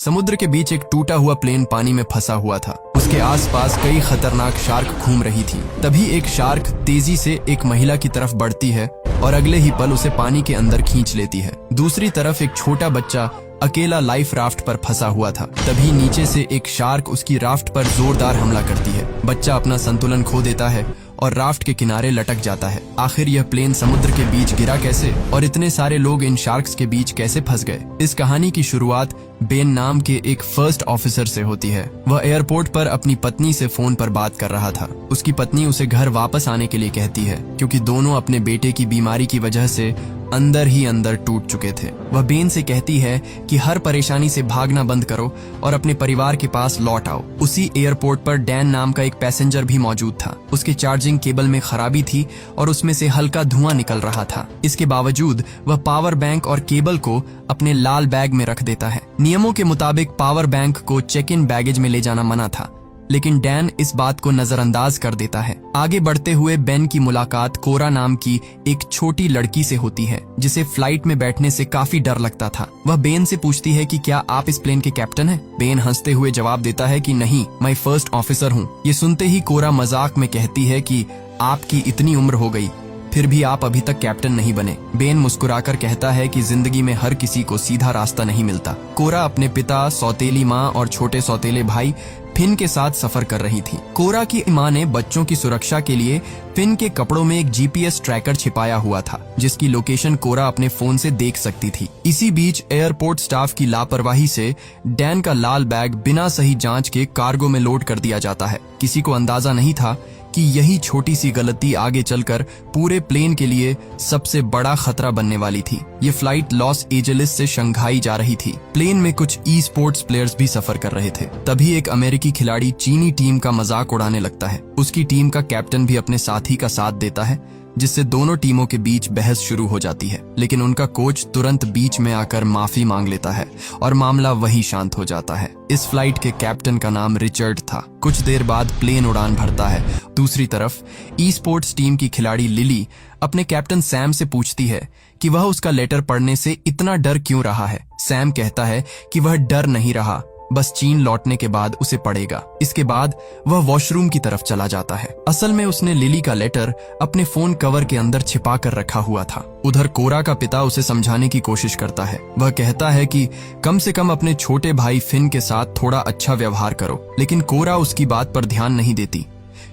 समुद्र के बीच एक टूटा हुआ प्लेन पानी में फंसा हुआ था। उसके आसपास कई खतरनाक शार्क घूम रही थी। तभी एक शार्क तेजी से एक महिला की तरफ बढ़ती है और अगले ही पल उसे पानी के अंदर खींच लेती है। दूसरी तरफ एक छोटा बच्चा अकेला लाइफ राफ्ट पर फंसा हुआ था। तभी नीचे से एक शार्क उसकी राफ्ट पर जोरदार हमला करती है। बच्चा अपना संतुलन खो देता है और राफ्ट के किनारे लटक जाता है। आखिर यह प्लेन समुद्र के बीच गिरा कैसे और इतने सारे लोग इन शार्क्स के बीच कैसे फंस गए? इस कहानी की शुरुआत बेन नाम के एक फर्स्ट ऑफिसर से होती है। वह एयरपोर्ट पर अपनी पत्नी से फोन पर बात कर रहा था। उसकी पत्नी उसे घर वापस आने के लिए कहती है क्योंकि दोनों अपने बेटे की बीमारी की वजह से अंदर ही अंदर टूट चुके थे। वह बेन से कहती है कि हर परेशानी से भागना बंद करो और अपने परिवार के पास लौट आओ। उसी एयरपोर्ट पर डैन नाम का एक पैसेंजर भी मौजूद था। उसके चार्जिंग केबल में खराबी थी और उसमें से हल्का धुआं निकल रहा था। इसके बावजूद वह पावर बैंक और केबल को अपने लाल बैग में रख देता है। नियमों के मुताबिक पावर बैंक को चेक इन बैगेज में ले जाना मना था, लेकिन डैन इस बात को नजरअंदाज कर देता है। आगे बढ़ते हुए बेन की मुलाकात कोरा नाम की एक छोटी लड़की से होती है जिसे फ्लाइट में बैठने से काफी डर लगता था। वह बेन से पूछती है कि क्या आप इस प्लेन के कैप्टन हैं? बेन हंसते हुए जवाब देता है कि नहीं, मैं फर्स्ट ऑफिसर हूँ। ये सुनते ही कोरा मजाक में कहती है कि आपकी इतनी उम्र हो गई, फिर भी आप अभी तक कैप्टन नहीं बने। बेन मुस्कुराकर कहता है कि जिंदगी में हर किसी को सीधा रास्ता नहीं मिलता। कोरा अपने पिता, सौतेली माँ और छोटे सौतेले भाई फिन के साथ सफर कर रही थी। कोरा की माँ ने बच्चों की सुरक्षा के लिए फिन के कपड़ों में एक जीपीएस ट्रैकर छिपाया हुआ था जिसकी लोकेशन कोरा अपने फोन से देख सकती थी। इसी बीच एयरपोर्ट स्टाफ की लापरवाही से डैन का लाल बैग बिना सही जांच के कार्गो में लोड कर दिया जाता है। किसी को अंदाजा नहीं था कि यही छोटी सी गलती आगे चलकर पूरे प्लेन के लिए सबसे बड़ा खतरा बनने वाली थी। ये फ्लाइट लॉस एंजलिस से शंघाई जा रही थी। प्लेन में कुछ ई स्पोर्ट्स प्लेयर्स भी सफर कर रहे थे। तभी एक अमेरिकी खिलाड़ी चीनी टीम का मजाक उड़ाने लगता है। उसकी टीम का कैप्टन भी अपने साथी का साथ देता है जिससे दोनों टीमों के बीच बहस शुरू हो जाती है, लेकिन उनका कोच तुरंत बीच में आकर माफी मांग लेता है और मामला वहीं शांत हो जाता है। इस फ्लाइट के कैप्टन का नाम रिचर्ड था। कुछ देर बाद प्लेन उड़ान भरता है। दूसरी तरफ ई स्पोर्ट्स टीम की खिलाड़ी लिली अपने कैप्टन सैम से पूछती है कि वह उसका लेटर पढ़ने से इतना डर क्यों रहा है। सैम कहता है कि वह डर नहीं रहा, बस चीन लौटने के बाद उसे पड़ेगा। इसके बाद वह वॉशरूम की तरफ चला जाता है। असल में उसने लिली का लेटर अपने फोन कवर के अंदर छिपा कर रखा हुआ था। उधर कोरा का पिता उसे समझाने की कोशिश करता है। वह कहता है कि कम से कम अपने छोटे भाई फिन के साथ थोड़ा अच्छा व्यवहार करो, लेकिन कोरा उसकी बात पर ध्यान नहीं देती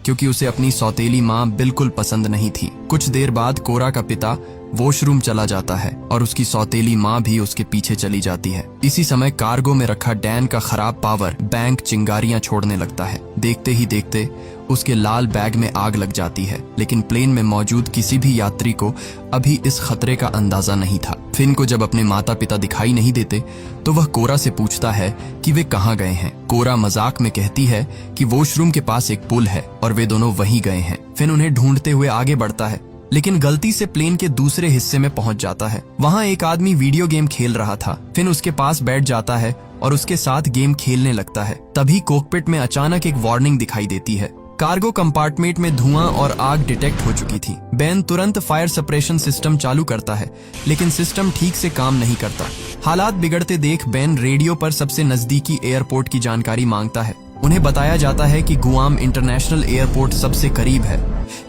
क्योंकि उसे अपनी सौतेली माँ बिल्कुल पसंद नहीं थी। कुछ देर बाद कोरा का पिता वॉशरूम चला जाता है और उसकी सौतेली माँ भी उसके पीछे चली जाती है। इसी समय कार्गो में रखा डैन का खराब पावर बैंक चिंगारियां छोड़ने लगता है। देखते ही देखते उसके लाल बैग में आग लग जाती है, लेकिन प्लेन में मौजूद किसी भी यात्री को अभी इस खतरे का अंदाजा नहीं था। फिन को जब अपने माता पिता दिखाई नहीं देते तो वह कोरा से पूछता है कि वे कहाँ गए हैं। कोरा मजाक में कहती है कि वॉशरूम के पास एक पुल है और वे दोनों वहीं गए हैं। फिन उन्हें ढूंढते हुए आगे बढ़ता है, लेकिन गलती से प्लेन के दूसरे हिस्से में पहुंच जाता है। वहां एक आदमी वीडियो गेम खेल रहा था। फिन उसके पास बैठ जाता है और उसके साथ गेम खेलने लगता है। तभी कॉकपिट में अचानक एक वार्निंग दिखाई देती है। कार्गो कंपार्टमेंट में धुआं और आग डिटेक्ट हो चुकी थी। बेन तुरंत फायर सप्रेशन सिस्टम चालू करता है, लेकिन सिस्टम ठीक से काम नहीं करता। हालात बिगड़ते देख बेन रेडियो पर सबसे नजदीकी एयरपोर्ट की जानकारी मांगता है। उन्हें बताया जाता है कि गुआम इंटरनेशनल एयरपोर्ट सबसे करीब है,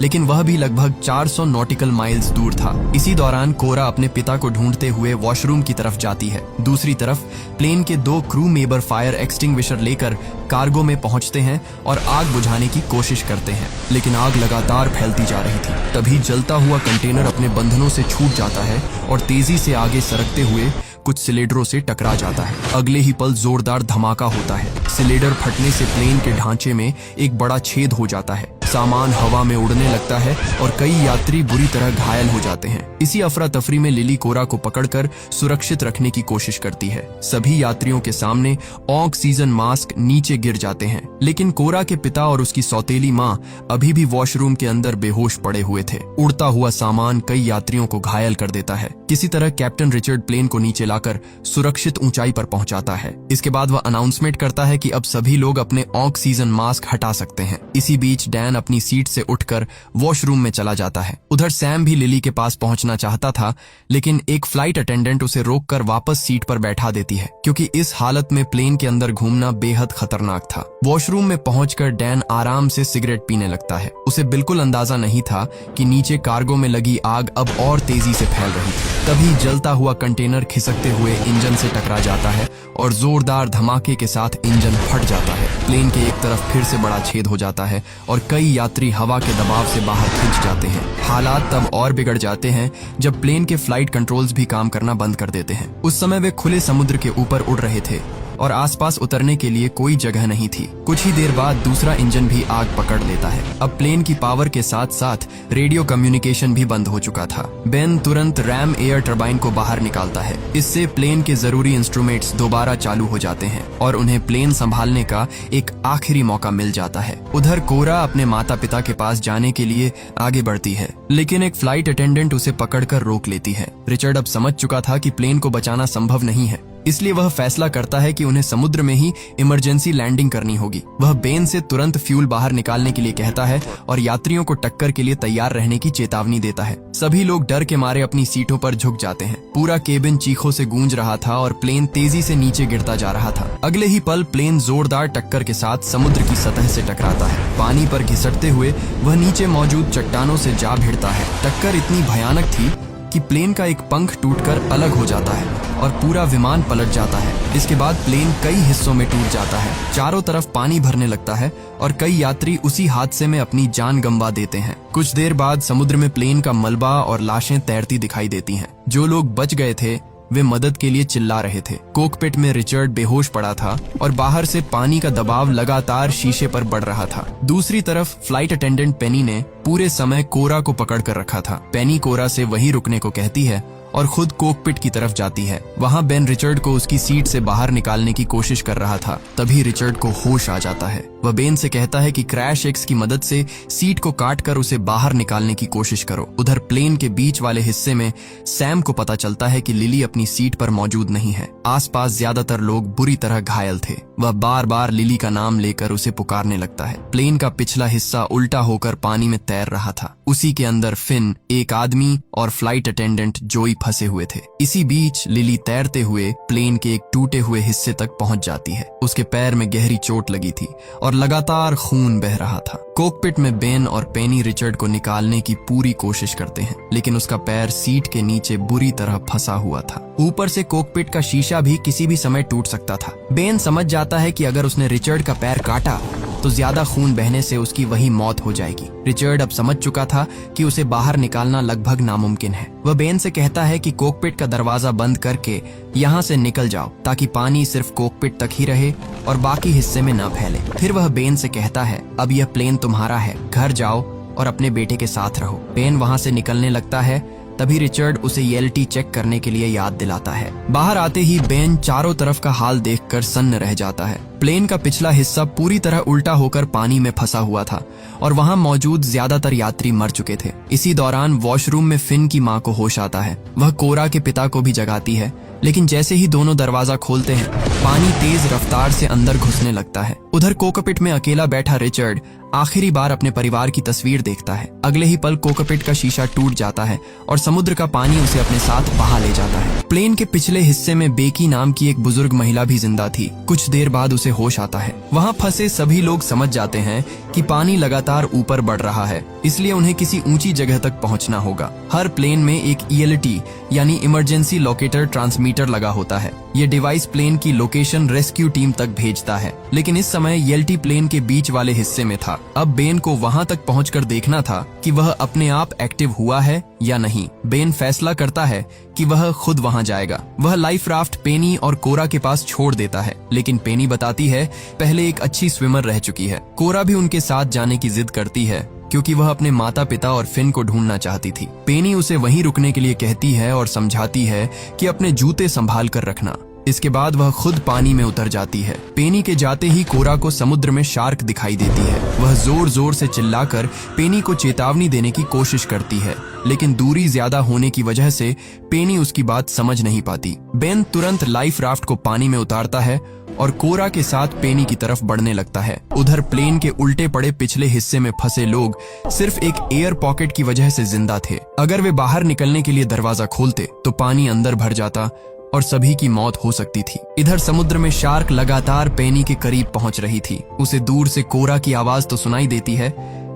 लेकिन वह भी लगभग 400 नॉटिकल माइल्स दूर था। इसी दौरान कोरा अपने पिता को ढूंढते हुए वॉशरूम की तरफ जाती है। दूसरी तरफ प्लेन के 2 क्रू मेंबर फायर एक्सटिंग्विशर लेकर कार्गो में पहुंचते हैं और आग बुझाने की कोशिश करते हैं, लेकिन आग लगातार फैलती जा रही थी। तभी जलता हुआ कंटेनर अपने बंधनों से छूट जाता है और तेजी से आगे सरकते हुए कुछ सिलेंडरों से टकरा जाता है। अगले ही पल जोरदार धमाका होता है। सिलेंडर फटने से प्लेन के ढांचे में एक बड़ा छेद हो जाता है। सामान हवा में उड़ने लगता है और कई यात्री बुरी तरह घायल हो जाते हैं। इसी अफरा तफरी में लिली कोरा को पकड़कर सुरक्षित रखने की कोशिश करती है। सभी यात्रियों के सामने ऑक्सीजन मास्क नीचे गिर जाते हैं, लेकिन कोरा के पिता और उसकी सौतेली माँ अभी भी वॉशरूम के अंदर बेहोश पड़े हुए थे। उड़ता हुआ सामान कई यात्रियों को घायल कर देता है। किसी तरह कैप्टन रिचर्ड प्लेन को नीचे लाकर सुरक्षित ऊंचाई पर पहुंचाता है। इसके बाद वह अनाउंसमेंट करता है कि अब सभी लोग अपने ऑक्सीजन मास्क हटा सकते हैं। इसी बीच डैन बेन अपनी सीट से उठकर वॉशरूम में चला जाता है। उधर सैम भी लिली के पास पहुंचना चाहता था, लेकिन एक फ्लाइट अटेंडेंट उसे रोककर वापस सीट पर बैठा देती है, क्योंकि इस हालत में प्लेन के अंदर घूमना बेहद खतरनाक था। वॉशरूम में पहुंचकर डैन आराम से सिगरेट पीने लगता है। उसे बिल्कुल अंदाजा नहीं था कि नीचे कार्गो में लगी आग अब और तेजी से फैल रही थी। तभी जलता हुआ कंटेनर खिसकते हुए इंजन से टकरा जाता है और जोरदार धमाके के साथ इंजन फट जाता है। प्लेन के एक तरफ फिर से बड़ा छेद हो जाता है और कई यात्री हवा के दबाव से बाहर खिंच जाते हैं। हालात तब और बिगड़ जाते हैं जब प्लेन के फ्लाइट कंट्रोल्स भी काम करना बंद कर देते हैं। उस समय वे खुले समुद्र के ऊपर उड़ रहे थे और आसपास उतरने के लिए कोई जगह नहीं थी। कुछ ही देर बाद दूसरा इंजन भी आग पकड़ लेता है। अब प्लेन की पावर के साथ साथ रेडियो कम्युनिकेशन भी बंद हो चुका था। बेन तुरंत रैम एयर टरबाइन को बाहर निकालता है। इससे प्लेन के जरूरी इंस्ट्रूमेंट्स दोबारा चालू हो जाते हैं और उन्हें प्लेन संभालने का एक आखिरी मौका मिल जाता है। उधर कोरा अपने माता पिता के पास जाने के लिए आगे बढ़ती है, लेकिन एक फ्लाइट अटेंडेंट उसे पकड़कर रोक लेती है। रिचर्ड अब समझ चुका था कि प्लेन को बचाना संभव नहीं है, इसलिए वह फैसला करता है कि उन्हें समुद्र में ही इमरजेंसी लैंडिंग करनी होगी। वह बेन से तुरंत फ्यूल बाहर निकालने के लिए कहता है और यात्रियों को टक्कर के लिए तैयार रहने की चेतावनी देता है। सभी लोग डर के मारे अपनी सीटों पर झुक जाते हैं। पूरा केबिन चीखों से गूंज रहा था और प्लेन तेजी से नीचे गिरता जा रहा था। अगले ही पल प्लेन जोरदार टक्कर के साथ समुद्र की सतह से टकराता है। पानी पर घिसटते हुए वह नीचे मौजूद चट्टानों से जा भिड़ता है। टक्कर इतनी भयानक थी कि प्लेन का एक पंख टूटकर अलग हो जाता है और पूरा विमान पलट जाता है। इसके बाद प्लेन कई हिस्सों में टूट जाता है। चारों तरफ पानी भरने लगता है और कई यात्री उसी हादसे में अपनी जान गंवा देते हैं। कुछ देर बाद समुद्र में प्लेन का मलबा और लाशें तैरती दिखाई देती हैं। जो लोग बच गए थे वे मदद के लिए चिल्ला रहे थे। कॉकपिट में रिचर्ड बेहोश पड़ा था और बाहर से पानी का दबाव लगातार शीशे पर बढ़ रहा था। दूसरी तरफ फ्लाइट अटेंडेंट पेनी ने पूरे समय कोरा को पकड़ कर रखा था। पेनी कोरा से वहीं रुकने को कहती है और खुद कॉकपिट की तरफ जाती है। वहां बेन रिचर्ड को उसकी सीट से बाहर निकालने की कोशिश कर रहा था। तभी रिचर्ड को होश आ जाता है। वह बेन से कहता है कि क्रैश एक्स की मदद से सीट को काटकर उसे बाहर निकालने की कोशिश करो। उधर प्लेन के बीच वाले हिस्से में सैम को पता चलता है कि लिली अपनी सीट पर मौजूद नहीं है। आसपास ज्यादातर लोग बुरी तरह घायल थे। वह बार बार लिली का नाम लेकर उसे पुकारने लगता है। प्लेन का पिछला हिस्सा उल्टा होकर पानी में तैर रहा था। उसी के अंदर फिन, एक आदमी और फ्लाइट अटेंडेंट जोई फंसे हुए थे। इसी बीच लिली तैरते हुए प्लेन के एक टूटे हुए हिस्से तक पहुंच जाती है। उसके पैर में गहरी चोट लगी थी और लगातार खून बह रहा था। कॉकपिट में बेन और पेनी रिचर्ड को निकालने की पूरी कोशिश करते हैं, लेकिन उसका पैर सीट के नीचे बुरी तरह फंसा हुआ था। ऊपर से कॉकपिट का शीशा भी किसी भी समय टूट सकता था। बेन समझ जाता है कि अगर उसने रिचर्ड का पैर काटा तो ज्यादा खून बहने से उसकी वही मौत हो जाएगी। रिचर्ड अब समझ चुका था कि उसे बाहर निकालना लगभग नामुमकिन है। वह बेन से कहता है कि कॉकपिट का दरवाजा बंद करके यहाँ से निकल जाओ, ताकि पानी सिर्फ कॉकपिट तक ही रहे और बाकी हिस्से में न फैले। फिर वह बेन से कहता है, अब यह प्लेन तुम्हारा है, घर जाओ और अपने बेटे के साथ रहो। बेन वहाँ से निकलने लगता है। तभी रिचर्ड उसे ELT चेक करने के लिए याद दिलाता है। बाहर आते ही बेन चारों तरफ का हाल देखकर सन्न रह जाता है। प्लेन का पिछला हिस्सा पूरी तरह उल्टा होकर पानी में फंसा हुआ था और वहां मौजूद ज्यादातर यात्री मर चुके थे। इसी दौरान वॉशरूम में फिन की मां को होश आता है। वह कोरा के पिता को भी जगाती है, लेकिन जैसे ही दोनों दरवाजा खोलते हैं पानी तेज रफ्तार से अंदर घुसने लगता है। उधर कॉकपिट में अकेला बैठा रिचर्ड आखिरी बार अपने परिवार की तस्वीर देखता है। अगले ही पल कॉकपिट का शीशा टूट जाता है और समुद्र का पानी उसे अपने साथ बहा ले जाता है। प्लेन के पिछले हिस्से में बेकी नाम की एक बुजुर्ग महिला भी जिंदा थी। कुछ देर बाद उसे होश आता है। वहाँ फंसे सभी लोग समझ जाते हैं कि पानी लगातार ऊपर बढ़ रहा है, इसलिए उन्हें किसी ऊंची जगह तक पहुंचना होगा। हर प्लेन में एक ELT यानी इमरजेंसी लोकेटर ट्रांसमीटर लगा होता है। ये डिवाइस प्लेन की लोकेशन रेस्क्यू टीम तक भेजता है, लेकिन इस समय ELT प्लेन के बीच वाले हिस्से में था। अब बेन को वहां तक पहुंचकर देखना था कि वह अपने आप एक्टिव हुआ है या नहीं। बेन फैसला करता है कि वह खुद वहां जाएगा। वह लाइफ राफ्ट पेनी और कोरा के पास छोड़ देता है, लेकिन पेनी बताती है पहले एक अच्छी स्विमर रह चुकी है। कोरा भी उनके साथ जाने की जिद करती है क्योंकि वह अपने माता पिता और फिन को ढूंढना चाहती थी। पेनी उसे वहीं रुकने के लिए कहती है और समझाती है कि अपने जूते संभाल कर रखना। इसके बाद वह खुद पानी में उतर जाती है। पेनी के जाते ही कोरा को समुद्र में शार्क दिखाई देती है। वह जोर जोर से चिल्लाकर पेनी को चेतावनी देने की कोशिश करती है, लेकिन दूरी ज्यादा होने की वजह से पेनी उसकी बात समझ नहीं पाती। बेन तुरंत लाइफ राफ्ट को पानी में उतारता है और कोरा के साथ पेनी की तरफ बढ़ने लगता है। उधर प्लेन के उल्टे पड़े पिछले हिस्से में फंसे लोग सिर्फ एक एयर पॉकेट की वजह से जिंदा थे। अगर वे बाहर निकलने के लिए दरवाजा खोलते तो पानी अंदर भर जाता और सभी की मौत हो सकती थी। इधर समुद्र में शार्क लगातार पेनी के करीब पहुंच रही थी। उसे दूर से कोरा की आवाज तो सुनाई देती है,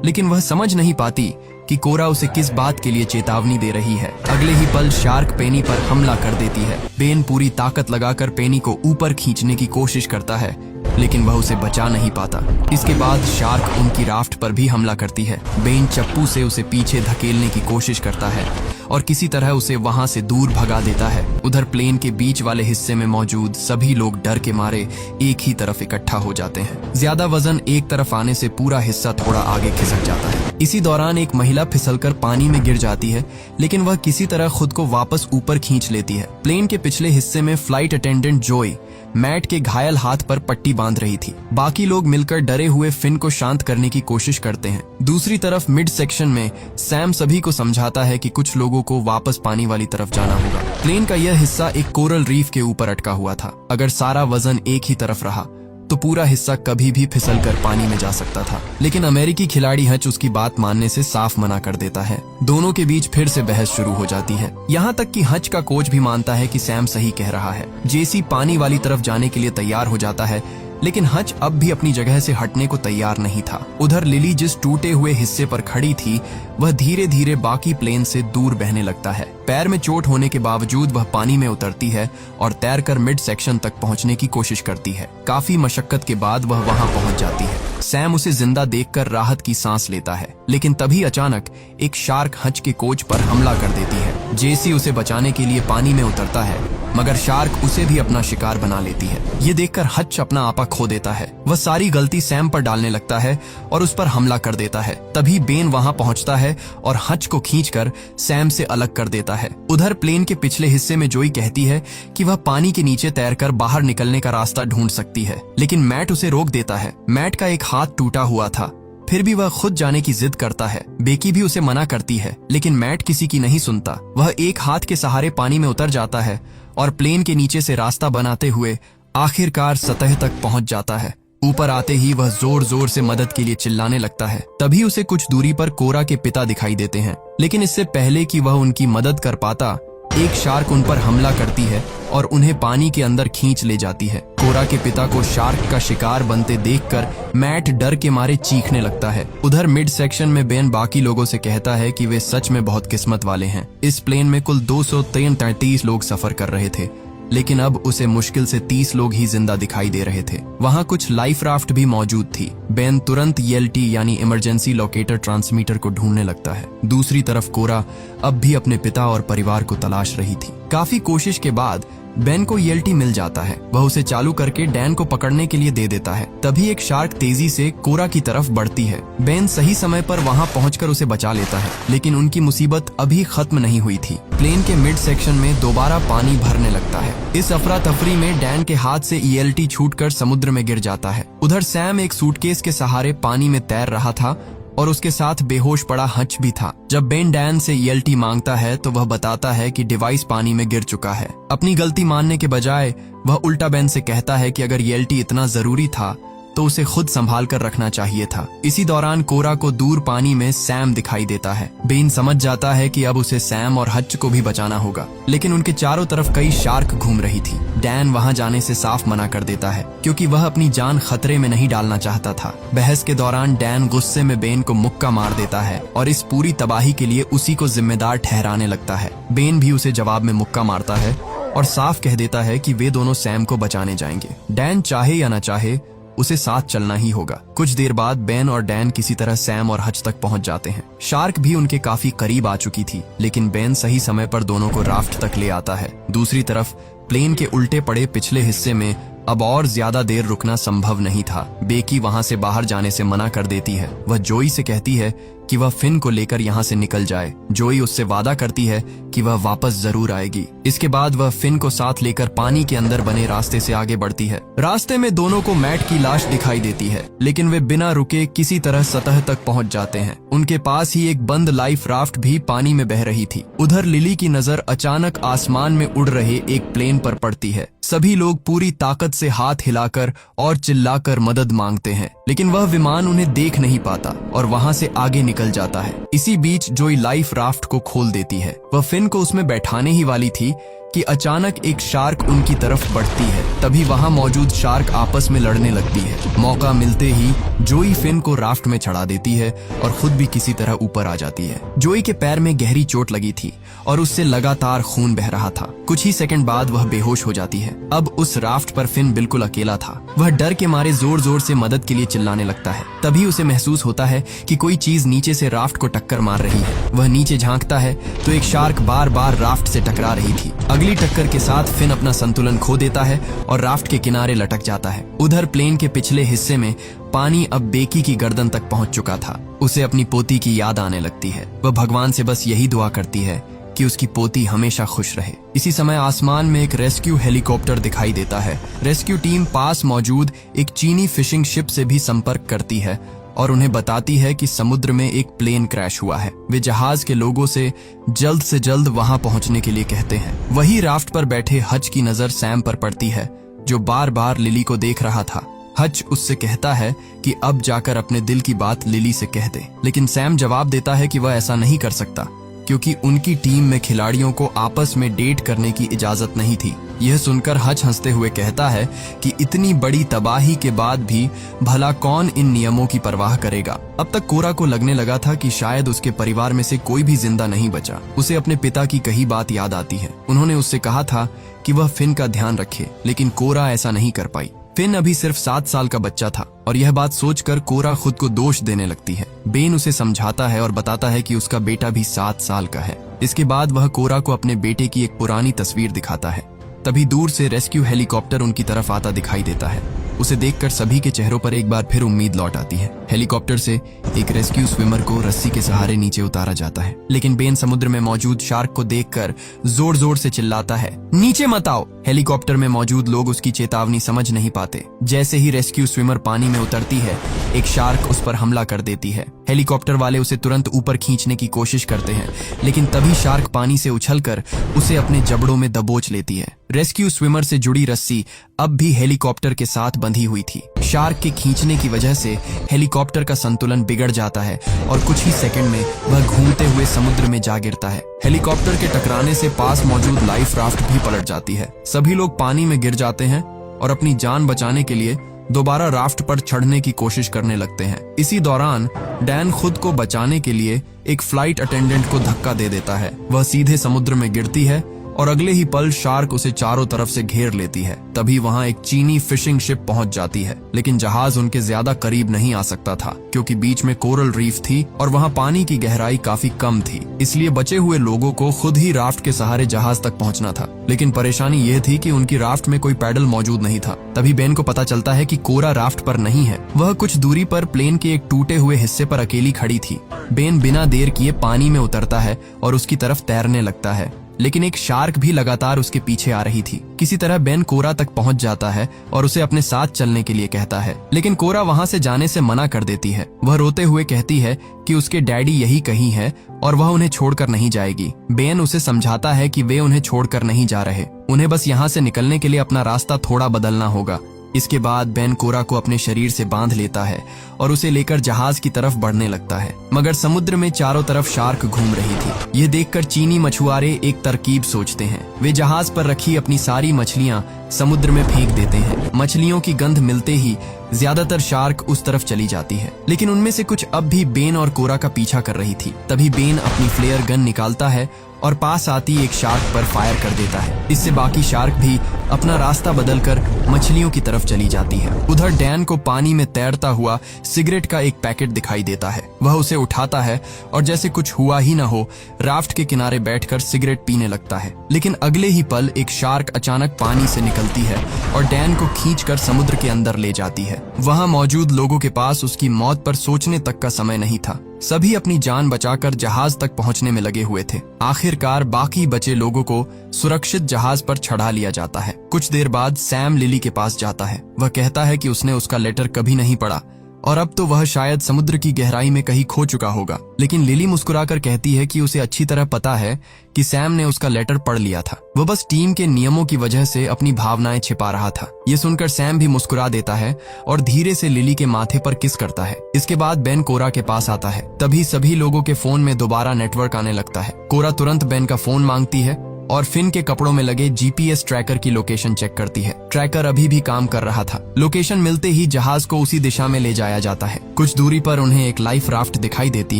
लेकिन वह समझ नहीं पाती कि कोरा उसे किस बात के लिए चेतावनी दे रही है। अगले ही पल शार्क पेनी पर हमला कर देती है। बेन पूरी ताकत लगाकर पेनी को ऊपर खींचने की कोशिश करता है, लेकिन वह उसे बचा नहीं पाता। इसके बाद शार्क उनकी राफ्ट पर भी हमला करती है। बेन चप्पू से उसे पीछे धकेलने की कोशिश करता है और किसी तरह उसे वहां से दूर भगा देता है। उधर प्लेन के बीच वाले हिस्से में मौजूद सभी लोग डर के मारे एक ही तरफ इकट्ठा हो जाते हैं। ज्यादा वजन एक तरफ आने से पूरा हिस्सा थोड़ा आगे खिसक जाता है। इसी दौरान एक महिला फिसलकर पानी में गिर जाती है, लेकिन वह किसी तरह खुद को वापस ऊपर खींच लेती है। प्लेन के पिछले हिस्से में फ्लाइट अटेंडेंट जोई मैट के घायल हाथ पर पट्टी बांध रही थी। बाकी लोग मिलकर डरे हुए फिन को शांत करने की कोशिश करते हैं। दूसरी तरफ मिड सेक्शन में सैम सभी को समझाता है कि कुछ लोगों को वापस पानी वाली तरफ जाना होगा। प्लेन का यह हिस्सा एक कोरल रीफ के ऊपर अटका हुआ था। अगर सारा वजन एक ही तरफ रहा तो पूरा हिस्सा कभी भी फिसलकर पानी में जा सकता था, लेकिन अमेरिकी खिलाड़ी हच उसकी बात मानने से साफ मना कर देता है। दोनों के बीच फिर से बहस शुरू हो जाती है, यहाँ तक कि हच का कोच भी मानता है कि सैम सही कह रहा है। जेसी पानी वाली तरफ जाने के लिए तैयार हो जाता है, लेकिन हच अब भी अपनी जगह से हटने को तैयार नहीं था। उधर लिली जिस टूटे हुए हिस्से पर खड़ी थी वह धीरे धीरे बाकी प्लेन से दूर बहने लगता है। पैर में चोट होने के बावजूद वह पानी में उतरती है और तैरकर मिड सेक्शन तक पहुंचने की कोशिश करती है। काफी मशक्कत के बाद वह वहां पहुंच जाती है। सैम उसे जिंदा देखकर राहत की सांस लेता है, लेकिन तभी अचानक एक शार्क हच के कोच पर हमला कर देती है। जेसी उसे बचाने के लिए पानी में उतरता है, मगर शार्क उसे भी अपना शिकार बना लेती है। ये देखकर हच अपना आपा खो देता है। वह सारी गलती सैम पर डालने लगता है और उस पर हमला कर देता है। तभी बेन वहां पहुंचता है और हच को खींचकर सैम से अलग कर देता है। उधर प्लेन के पिछले हिस्से में जोई कहती है कि वह पानी के नीचे तैरकर बाहर निकलने का रास्ता ढूंढ सकती है, लेकिन मैट उसे रोक देता है। मैट का एक हाथ टूटा हुआ था, फिर भी वह खुद जाने की जिद करता है। बेकी भी उसे मना करती है, लेकिन मैट किसी की नहीं सुनता। वह एक हाथ के सहारे पानी में उतर जाता है और प्लेन के नीचे से रास्ता बनाते हुए आखिरकार सतह तक पहुंच जाता है। ऊपर आते ही वह जोर जोर से मदद के लिए चिल्लाने लगता है। तभी उसे कुछ दूरी पर कोरा के पिता दिखाई देते हैं, लेकिन इससे पहले कि वह उनकी मदद कर पाता, एक शार्क उन पर हमला करती है और उन्हें पानी के अंदर खींच ले जाती है। कोरा के पिता को शार्क का शिकार बनते देखकर मैट डर के मारे चीखने लगता है। उधर मिड सेक्शन में बेन बाकी लोगों से कहता है कि वे सच में बहुत किस्मत वाले हैं। इस प्लेन में कुल 233 लोग सफर कर रहे थे, लेकिन अब उसे मुश्किल से 30 लोग ही जिंदा दिखाई दे रहे थे। वहां कुछ लाइफ राफ्ट भी मौजूद थी। बेन तुरंत ELT यानी इमरजेंसी लोकेटर ट्रांसमीटर को ढूंढने लगता है। दूसरी तरफ कोरा अब भी अपने पिता और परिवार को तलाश रही थी। काफी कोशिश के बाद बेन को ELT मिल जाता है। वह उसे चालू करके डैन को पकड़ने के लिए दे देता है। तभी एक शार्क तेजी से कोरा की तरफ बढ़ती है। बेन सही समय पर वहां पहुंचकर उसे बचा लेता है, लेकिन उनकी मुसीबत अभी खत्म नहीं हुई थी। प्लेन के मिड सेक्शन में दोबारा पानी भरने लगता है। इस अफरा तफरी में डैन के हाथ से ELT छूटकर समुद्र में गिर जाता है। उधर सैम एक सूटकेस के सहारे पानी में तैर रहा था और उसके साथ बेहोश पड़ा हच भी था। जब बेन डैन से ELT मांगता है तो वह बताता है कि डिवाइस पानी में गिर चुका है। अपनी गलती मानने के बजाय वह उल्टा बेन से कहता है कि अगर ELT इतना जरूरी था तो उसे खुद संभाल कर रखना चाहिए था। इसी दौरान कोरा को दूर पानी में सैम दिखाई देता है। बेन समझ जाता है कि अब उसे सैम और हच को भी बचाना होगा, लेकिन उनके चारों तरफ कई शार्क घूम रही थी। डैन वहां जाने से साफ मना कर देता है, क्योंकि वह अपनी जान खतरे में नहीं डालना चाहता था। बहस के दौरान डैन गुस्से में बेन को मुक्का मार देता है और इस पूरी तबाही के लिए उसी को जिम्मेदार ठहराने लगता है। बेन भी उसे जवाब में मुक्का मारता है और साफ कह देता है कि वे दोनों सैम को बचाने जाएंगे। डैन चाहे या न चाहे उसे साथ चलना ही होगा। कुछ देर बाद बेन और डैन किसी तरह सैम और हच तक पहुंच जाते हैं। शार्क भी उनके काफी करीब आ चुकी थी, लेकिन बेन सही समय पर दोनों को राफ्ट तक ले आता है। दूसरी तरफ प्लेन के उल्टे पड़े पिछले हिस्से में अब और ज्यादा देर रुकना संभव नहीं था। बेकी वहां से बाहर जाने से मना कर देती है। वह जोई से कहती है कि वह फिन को लेकर यहाँ से निकल जाए। जोई उससे वादा करती है कि वह वापस जरूर आएगी। इसके बाद वह फिन को साथ लेकर पानी के अंदर बने रास्ते से आगे बढ़ती है। रास्ते में दोनों को मैट की लाश दिखाई देती है, लेकिन वे बिना रुके किसी तरह सतह तक पहुंच जाते हैं। उनके पास ही एक बंद लाइफ राफ्ट भी पानी में बह रही थी। उधर लिली की नजर अचानक आसमान में उड़ रहे एक प्लेन पर पड़ती है। सभी लोग पूरी ताकत से हाथ हिलाकर और चिल्लाकर मदद मांगते हैं, लेकिन वह विमान उन्हें देख नहीं पाता और वहां से आगे निकल जाता है। इसी बीच जोई लाइफ राफ्ट को खोल देती है। वह फिन को उसमें बैठाने ही वाली थी कि अचानक एक शार्क उनकी तरफ बढ़ती है। तभी वहां मौजूद शार्क आपस में लड़ने लगती है। मौका मिलते ही जोई फिन को राफ्ट में चढ़ा देती है और खुद भी किसी तरह ऊपर आ जाती है। जोई के पैर में गहरी चोट लगी थी और उससे लगातार खून बह रहा था। कुछ ही सेकंड बाद वह बेहोश हो जाती है। अब उस राफ्ट पर फिन बिल्कुल अकेला था। वह डर के मारे जोर जोर से मदद के लिए चिल्लाने लगता है। तभी उसे महसूस होता है कि कोई चीज नीचे से राफ्ट को टक्कर मार रही है। वह नीचे झांकता है तो एक शार्क बार बार राफ्ट से टकरा रही थी। अगली टक्कर के साथ फिन अपना संतुलन खो देता है और राफ्ट के किनारे लटक जाता है। उधर प्लेन के पिछले हिस्से में पानी अब बेकी की गर्दन तक पहुंच चुका था। उसे अपनी पोती की याद आने लगती है। वह भगवान से बस यही दुआ करती है कि उसकी पोती हमेशा खुश रहे। इसी समय आसमान में एक रेस्क्यू हेलीकॉप्टर दिखाई देता है। रेस्क्यू टीम पास मौजूद एक चीनी फिशिंग शिप से भी संपर्क करती है और उन्हें बताती है कि समुद्र में एक प्लेन क्रैश हुआ है। वे जहाज के लोगों से जल्द वहां पहुंचने के लिए कहते हैं। वही राफ्ट पर बैठे हच की नजर सैम पर पड़ती है, जो बार बार लिली को देख रहा था। हच उससे कहता है कि अब जाकर अपने दिल की बात लिली से कह दे, लेकिन सैम जवाब देता है कि वह ऐसा नहीं कर सकता क्योंकि उनकी टीम में खिलाड़ियों को आपस में डेट करने की इजाजत नहीं थी। यह सुनकर हच हंसते हुए कहता है कि इतनी बड़ी तबाही के बाद भी भला कौन इन नियमों की परवाह करेगा। अब तक कोरा को लगने लगा था कि शायद उसके परिवार में से कोई भी जिंदा नहीं बचा। उसे अपने पिता की कही बात याद आती है। उन्होंने उससे कहा था कि वह फिन का ध्यान रखे, लेकिन कोरा ऐसा नहीं कर पाई। फिन अभी सिर्फ 7 साल का बच्चा था और यह बात सोचकर कोरा खुद को दोष देने लगती है। बेन उसे समझाता है और बताता है कि उसका बेटा भी 7 साल का है। इसके बाद वह कोरा को अपने बेटे की एक पुरानी तस्वीर दिखाता है। तभी दूर से रेस्क्यू हेलीकॉप्टर उनकी तरफ आता दिखाई देता है। उसे देखकर सभी के चेहरों पर एक बार फिर उम्मीद लौट आती है। हेलीकॉप्टर से एक रेस्क्यू स्विमर को रस्सी के सहारे नीचे उतारा जाता है, लेकिन बेन समुद्र में मौजूद शार्क को देखकर जोर जोर से चिल्लाता है, नीचे मत आओ। हेलीकॉप्टर में मौजूद लोग उसकी चेतावनी समझ नहीं पाते। जैसे ही रेस्क्यू स्विमर पानी में उतरती है, एक शार्क उस पर हमला कर देती है। हेलीकॉप्टर वाले उसे तुरंत ऊपर खींचने की कोशिश करते हैं, लेकिन तभी शार्क पानी से उछलकर उसे अपने जबड़ों में दबोच लेती है। रेस्क्यू स्विमर से जुड़ी रस्सी अब भी हेलीकॉप्टर के साथ बंधी हुई थी। शार्क के खींचने की वजह से हेलीकॉप्टर का संतुलन बिगड़ जाता है और कुछ ही सेकंड में वह घूमते हुए समुद्र में जा गिरता है। हेलीकॉप्टर के टकराने से पास मौजूद लाइफ राफ्ट भी पलट जाती है। सभी लोग पानी में गिर जाते हैं और अपनी जान बचाने के लिए दोबारा राफ्ट पर चढ़ने की कोशिश करने लगते हैं। इसी दौरान डैन खुद को बचाने के लिए एक फ्लाइट अटेंडेंट को धक्का दे देता है। वह सीधे समुद्र में गिरती है और अगले ही पल शार्क उसे चारों तरफ से घेर लेती है। तभी वहां एक चीनी फिशिंग शिप पहुंच जाती है, लेकिन जहाज उनके ज्यादा करीब नहीं आ सकता था क्योंकि बीच में कोरल रीफ थी और वहां पानी की गहराई काफी कम थी। इसलिए बचे हुए लोगों को खुद ही राफ्ट के सहारे जहाज तक पहुंचना था। लेकिन परेशानी यह थी कि उनकी राफ्ट में कोई पैडल मौजूद नहीं था। तभी बेन को पता चलता है कि कोरा राफ्ट पर नहीं है। वह कुछ दूरी पर प्लेन के एक टूटे हुए हिस्से पर अकेली खड़ी थी। बेन बिना देर किए पानी में उतरता है और उसकी तरफ तैरने लगता है, लेकिन एक शार्क भी लगातार उसके पीछे आ रही थी। किसी तरह बेन कोरा तक पहुंच जाता है और उसे अपने साथ चलने के लिए कहता है, लेकिन कोरा वहां से जाने से मना कर देती है। वह रोते हुए कहती है कि उसके डैडी यही कहीं है और वह उन्हें छोड़कर नहीं जाएगी। बेन उसे समझाता है कि वे उन्हें छोड़कर नहीं जा रहे, उन्हें बस यहाँ से निकलने के लिए अपना रास्ता थोड़ा बदलना होगा। इसके बाद बेन कोरा को अपने शरीर से बांध लेता है और उसे लेकर जहाज की तरफ बढ़ने लगता है, मगर समुद्र में चारों तरफ शार्क घूम रही थी। यह देखकर चीनी मछुआरे एक तरकीब सोचते हैं। वे जहाज पर रखी अपनी सारी मछलियां समुद्र में फेंक देते हैं। मछलियों की गंध मिलते ही ज्यादातर शार्क उस तरफ चली जाती है, लेकिन उनमें से कुछ अब भी बेन और कोरा का पीछा कर रही थी। तभी बेन अपनी फ्लेयर गन निकालता है और पास आती एक शार्क पर फायर कर देता है। इससे बाकी शार्क भी अपना रास्ता बदलकर मछलियों की तरफ चली जाती है। उधर डैन को पानी में तैरता हुआ सिगरेट का एक पैकेट दिखाई देता है। वह उसे उठाता है और जैसे कुछ हुआ ही न हो राफ्ट के किनारे बैठकर सिगरेट पीने लगता है। लेकिन अगले ही पल एक शार्क अचानक पानी से निकलती है और डैन को खींचकर समुद्र के अंदर ले जाती है। वहां मौजूद लोगों के पास उसकी मौत पर सोचने तक का समय नहीं था। सभी अपनी जान बचाकर जहाज तक पहुंचने में लगे हुए थे। आखिरकार बाकी बचे लोगों को सुरक्षित जहाज पर चढ़ा लिया जाता है। कुछ देर बाद सैम लिली के पास जाता है। वह कहता है कि उसने उसका लेटर कभी नहीं पढ़ा और अब तो वह शायद समुद्र की गहराई में कहीं खो चुका होगा। लेकिन लिली मुस्कुराकर कहती है कि उसे अच्छी तरह पता है कि सैम ने उसका लेटर पढ़ लिया था। वह बस टीम के नियमों की वजह से अपनी भावनाएं छिपा रहा था। ये सुनकर सैम भी मुस्कुरा देता है और धीरे से लिली के माथे पर किस करता है। इसके बाद बेन कोरा के पास आता है। तभी सभी लोगों के फोन में दोबारा नेटवर्क आने लगता है। कोरा तुरंत बेन का फोन मांगती है और फिन के कपड़ों में लगे जीपीएस ट्रैकर की लोकेशन चेक करती है। ट्रैकर अभी भी काम कर रहा था। लोकेशन मिलते ही जहाज को उसी दिशा में ले जाया जाता है। कुछ दूरी पर उन्हें एक लाइफ राफ्ट दिखाई देती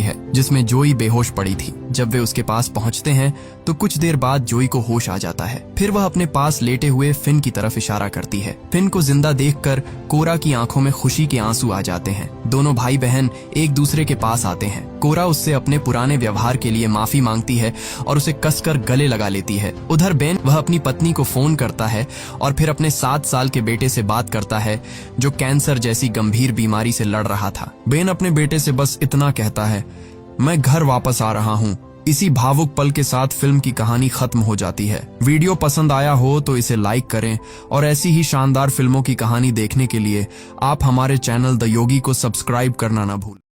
है जिसमें जोई बेहोश पड़ी थी। जब वे उसके पास पहुंचते हैं तो कुछ देर बाद जोई को होश आ जाता है। फिर वह अपने पास लेटे हुए फिन की तरफ इशारा करती है। फिन को जिंदा देखकर कोरा की आंखों में खुशी के आंसू आ जाते हैं। दोनों भाई बहन एक दूसरे के पास आते हैं। कोरा उससे अपने पुराने व्यवहार के लिए माफी मांगती है और उसे कसकर गले लगा लेती है। उधर बेन वह अपनी पत्नी को फोन करता है और फिर अपने 7 साल के बेटे से बात करता है जो कैंसर जैसी गंभीर बीमारी से लड़ रहा था। बेन अपने बेटे से बस इतना कहता है, मैं घर वापस आ रहा हूँ। इसी भावुक पल के साथ फिल्म की कहानी खत्म हो जाती है। वीडियो पसंद आया हो तो इसे लाइक करें और ऐसी ही शानदार फिल्मों की कहानी देखने के लिए आप हमारे चैनल द योगी को सब्सक्राइब करना ना भूलें।